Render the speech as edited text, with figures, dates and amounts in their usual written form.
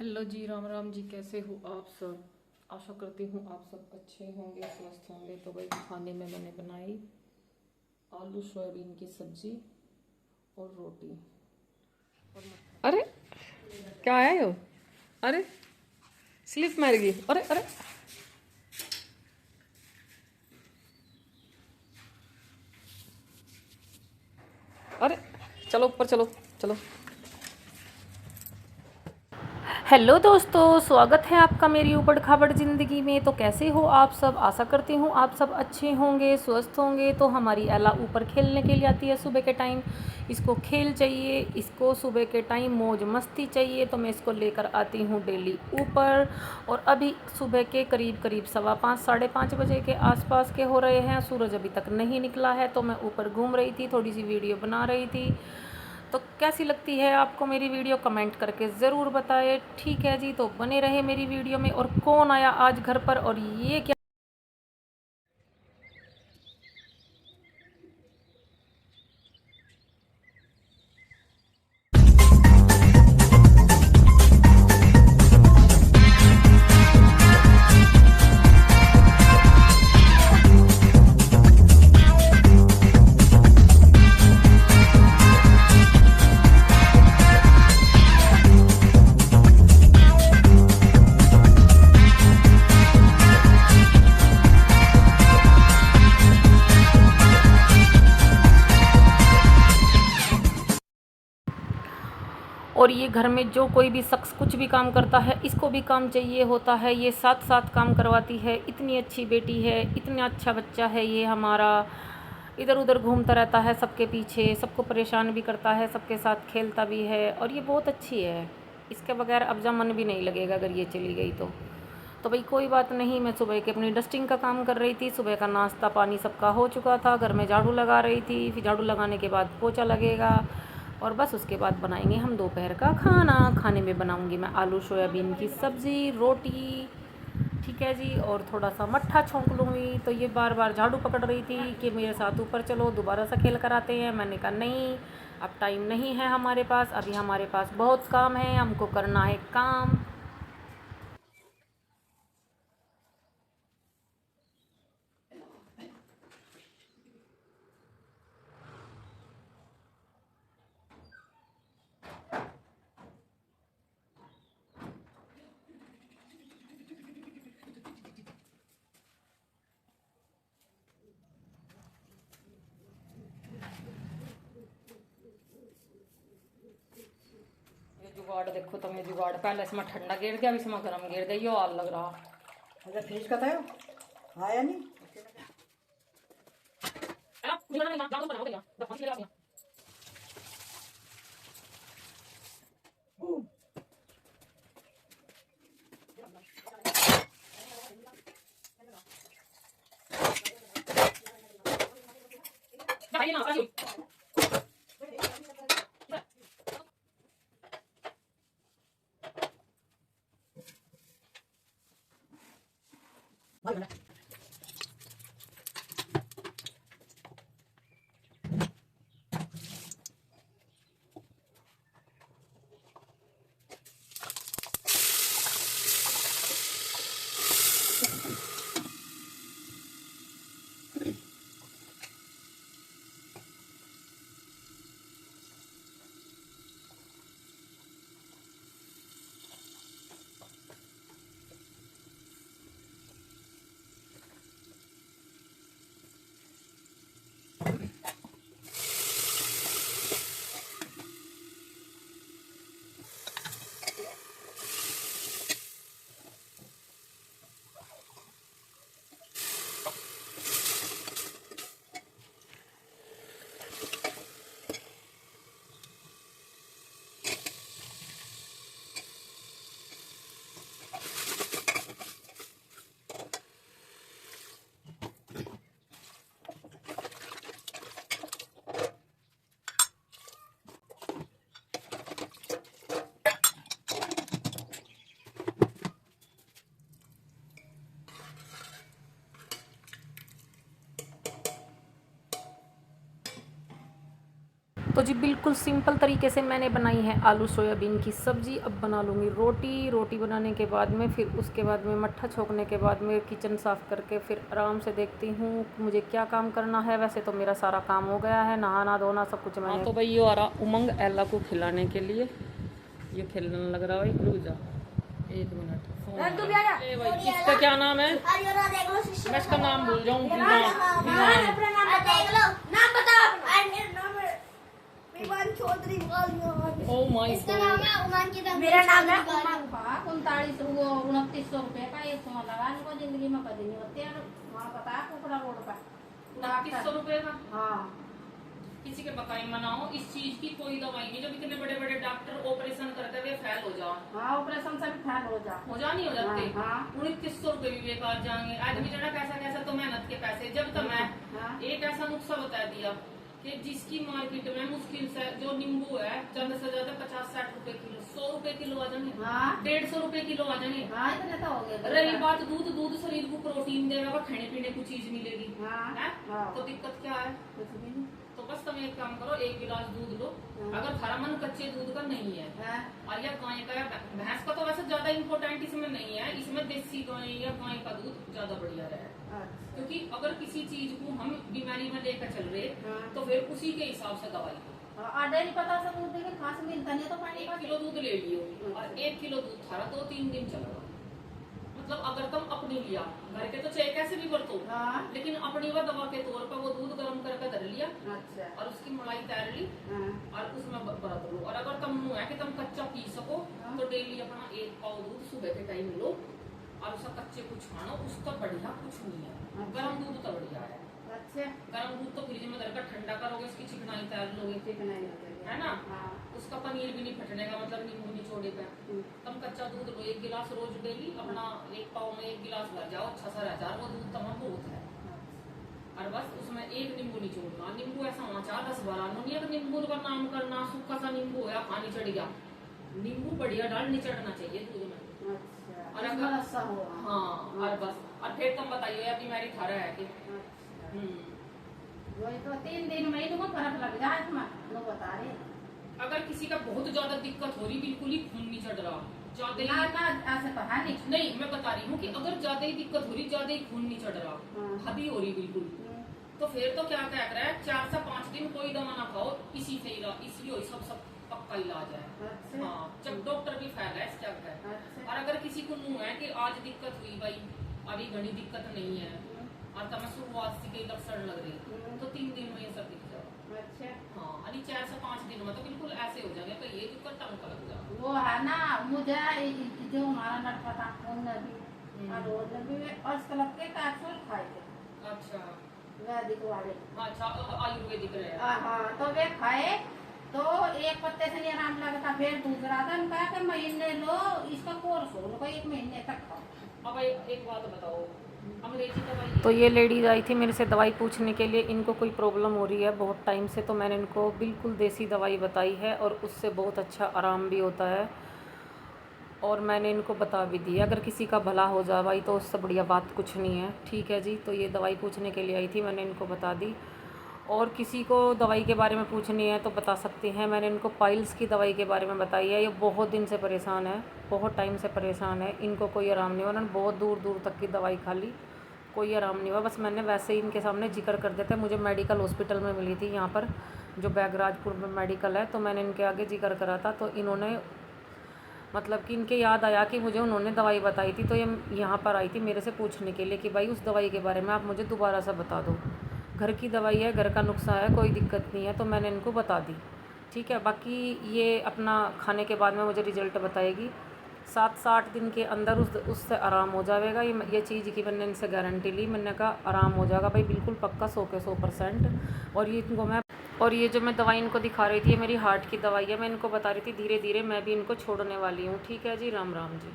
Hello जी, राम राम जी। कैसे हो आप सब? आशा करती हूँ आप सब अच्छे होंगे, स्वस्थ होंगे। तो भाई, खाने में मैंने बनाई आलू सोयाबीन की सब्जी और रोटी और मट्ठा। अरे, क्या आया यो? अरे, स्लिप मार गई। अरे अरे अरे, चलो ऊपर चलो। चलो। हेलो दोस्तों, स्वागत है आपका मेरी ऊबड़ खाबड़ ज़िंदगी में। तो कैसे हो आप सब? आशा करती हूँ आप सब अच्छे होंगे, स्वस्थ होंगे। तो हमारी एला ऊपर खेलने के लिए आती है सुबह के टाइम। इसको खेल चाहिए, इसको सुबह के टाइम मौज मस्ती चाहिए। तो मैं इसको लेकर आती हूँ डेली ऊपर। और अभी सुबह के करीब करीब 5:15 5:30 बजे के आसपास के हो रहे हैं। सूरज अभी तक नहीं निकला है। तो मैं ऊपर घूम रही थी, थोड़ी सी वीडियो बना रही थी। तो कैसी लगती है आपको मेरी वीडियो? कमेंट करके ज़रूर बताएं। ठीक है जी, तो बने रहे मेरी वीडियो में। और कौन आया आज घर पर और ये क्या? और ये घर में जो कोई भी शख्स कुछ भी काम करता है, इसको भी काम चाहिए होता है। ये साथ साथ काम करवाती है। इतनी अच्छी बेटी है, इतना अच्छा बच्चा है ये हमारा। इधर उधर घूमता रहता है सबके पीछे, सबको परेशान भी करता है, सबके साथ खेलता भी है। और ये बहुत अच्छी है। इसके बगैर अब्जा मन भी नहीं लगेगा अगर ये चली गई तो भाई कोई बात नहीं। मैं सुबह के अपनी डस्टिंग का काम कर रही थी। सुबह का नाश्ता पानी सबका हो चुका था। घर में झाड़ू लगा रही थी। फिर झाड़ू लगाने के बाद पोछा लगेगा। और बस उसके बाद बनाएंगे हम दोपहर का खाना। खाने में बनाऊंगी मैं आलू सोयाबीन की सब्ज़ी, रोटी। ठीक है जी। और थोड़ा सा मट्ठा छोंक लूँगी। तो ये बार बार झाड़ू पकड़ रही थी कि मेरे साथ ऊपर चलो, दोबारा से खेल कर आते हैं। मैंने कहा नहीं, अब टाइम नहीं है हमारे पास। अभी हमारे पास बहुत काम है, हमको करना है काम। ये जुगाड़ देखो तुम, ये जुगाड़ पहले इसमें ठंडा गिर दिया, अब इसमें गर्म गिर दिया। यो हाल लग रहा। अच्छा फ्रिज का था आया नहीं। तो जी बिल्कुल सिंपल तरीके से मैंने बनाई है आलू सोयाबीन की सब्ज़ी। अब बना लूँगी रोटी। रोटी बनाने के बाद में फिर उसके बाद में मट्ठा छोकने के बाद में किचन साफ़ करके फिर आराम से देखती हूँ मुझे क्या काम करना है। वैसे तो मेरा सारा काम हो गया है, नहाना धोना सब कुछ मैंने। तो भाई ये आ रहा उमंग एला को खिलाने के लिए, ये खेलने लग रहा है। रुक जा 1 मिनट। भाई इसका क्या नाम है? मैं इसका नाम भूल जाऊँ। ओह माय गॉड, मेरा नाम है उमंग। 29 रुपए का एक फोन लगा इनको, जिंदगी में कभी नहीं होते हैं। वहाँ बता कुकड़ा रोड पर 2900 रुपए का। हाँ, किसी के बकाई मनाओ, इस चीज की कोई दवाई नहीं। जब इतने बड़े बड़े डॉक्टर ऑपरेशन करते हुए फेल हो जाओ। हाँ, ऑपरेशन से भी फेल हो जा नहीं हो जाते। हाँ, 2900 रुपए भी बेकार जाएंगे। आदमी जरा कैसा कैसा तो मेहनत के पैसे। जब तक मैं एक ऐसा नुस्खा बता दिया कि जिसकी मार्केट में मुश्किल से जो नींबू है ज्यादा से ज्यादा 50-60 रुपए किलो, 100 रुपए किलो आ जाने, 150 रुपए किलो आ जाने। हाँ, इतने तो हो गए। रही बात दूध, दूध शरीर को प्रोटीन देगा, खाने पीने को चीज मिलेगी। तो दिक्कत क्या है? कुछ भी नहीं। तो बस तुम एक काम करो, 1 गिलास दूध लो। अगर थारा मन कच्चे दूध का नहीं है और या गाय का या भैंस का, तो वैसे ज्यादा इम्पोर्टेंट इसमें नहीं है। इसमें देसी गाय या गाय का दूध ज्यादा बढ़िया रहे। क्योंकि अगर किसी चीज को हम बीमारी में लेकर चल रहे तो फिर उसी के हिसाब से दवाई दो। नहीं पता सब दूध देखे खास मिलता नहीं तो पानी 1 किलो दूध ले लियो और 1 किलो दूध थारा 2-3 दिन चलेगा। मतलब अगर तुम अपने लिया, घर के तो चाहे कैसे भी बरतो, लेकिन अपनी वो दवा के तौर पर वो दूध गर्म करके धर लिया और उसकी मलाई तैर ली और उसमें बरत लो। और अगर तुम है कि तुम कच्चा पी सको तो डेली अपना 1 पाव दूध सुबह के टाइम लो और उसका कच्चे को छानो। उसका बढ़िया कुछ नहीं है, गर्म दूध तो बढ़िया है। गर्म दूध तो फ्रिज में धरकर ठंडा करोगे, उसकी चिकनाई तैर लोगे, है ना। उसका पनीर भी नहीं फटने का, मतलब नींबू निचोड़े का। तुम कच्चा दूध लो 1 गिलास रोज डेली, अपना 1 पाव में 1 गिलास भर जाओ, अच्छा सा रह जाए। वो दूध तमाम बहुत है। और बस उसमें 1 नींबू निचोड़ना। नींबू ऐसा होना चाहिए 10-12 नहीं। अगर नींबू का नाम करना, सूखा सा नींबू है पानी चढ़ गया, नींबू बढ़िया डाल निचड़ना चाहिए दूध में। और अगर हाँ, और बस और फिर तुम बताइए या बीमारी थारा है कि वही तो 3 दिन में इनको फर्क लग जाए। लोग बता रहे अगर किसी का बहुत ज्यादा दिक्कत हो रही, बिल्कुल ही खून नहीं चढ़ रहा, ज्यादा ऐसे कहा नहीं, मैं बता रही हूँ कि अगर ज्यादा ही दिक्कत हो रही, ज्यादा ही खून नहीं चढ़ रहा, हदी हो रही बिल्कुल, तो फिर तो क्या कह रहा है 4 से 5 दिन कोई दवा ना खाओ, इसी से इसी सब पक्का इलाज है। हाँ, जब डॉक्टर भी फैल है क्या है। और अगर किसी को मुँह है कि आज दिक्कत हुई भाई, अभी घनी दिक्कत नहीं है और तुम्हें शुरुआत से कई लक्षण लग रही, तो 3 दिन में ये सब दिख जाओ। हाँ, अभी 4 से 5 दिन में तो बिल्कुल ऐसे हो जाएगा कि ये दिक्कत टंग लग जाए। वो है ना, मुझे जो हमारा लड़का था उन्होंने भी और क्लब के कैप्सूल खाए थे। अच्छा, वैदिक वाले। अच्छा, आयुर्वेदिक रहे। हाँ, तो वे खाए तो 1 पत्ते से नहीं आराम लगता। फिर दूसरा दिन कहा कि महीने लो इसका कोर्स हो, 1 महीने तक खाओ। अब एक बात बताओ, अंग्रेजी दवाई। तो ये लेडीज आई थी मेरे से दवाई पूछने के लिए, इनको कोई प्रॉब्लम हो रही है बहुत टाइम से, तो मैंने इनको बिल्कुल देसी दवाई बताई है और उससे बहुत अच्छा आराम भी होता है। और मैंने इनको बता भी दी, अगर किसी का भला हो जाए भाई तो उससे बढ़िया बात कुछ नहीं है। ठीक है जी, तो ये दवाई पूछने के लिए आई थी, मैंने इनको बता दी। और किसी को दवाई के बारे में पूछनी है तो बता सकते हैं। मैंने इनको पाइल्स की दवाई के बारे में बताई है। ये बहुत दिन से परेशान है, बहुत टाइम से परेशान है, इनको कोई आराम नहीं हुआ। उन्होंने बहुत दूर दूर तक की दवाई खा ली, कोई आराम नहीं हुआ। बस मैंने वैसे ही इनके सामने जिक्र कर देते। मुझे मेडिकल हॉस्पिटल में मिली थी यहाँ पर जो बैगराजपुर में मेडिकल है, तो मैंने इनके आगे जिक्र करा था। तो इन्होंने मतलब कि इनके याद आया कि मुझे उन्होंने दवाई बताई थी, तो ये यहाँ पर आई थी मेरे से पूछने के लिए कि भाई उस दवाई के बारे में आप मुझे दोबारा से बता दो। घर की दवाई है, घर का नुस्खा है, कोई दिक्कत नहीं है। तो मैंने इनको बता दी। ठीक है, बाकी ये अपना खाने के बाद में मुझे रिज़ल्ट बताएगी। 7 से 8 दिन के अंदर उससे आराम हो जाएगा। ये चीज़ की मैंने इनसे गारंटी ली। मैंने कहा आराम हो जाएगा भाई, बिल्कुल पक्का 100 के 100%। और ये जो मैं दवाई इनको दिखा रही थी, ये मेरी हार्ट की दवाई है। मैं इनको बता रही थी धीरे धीरे मैं भी इनको छोड़ने वाली हूँ। ठीक है जी, राम राम जी।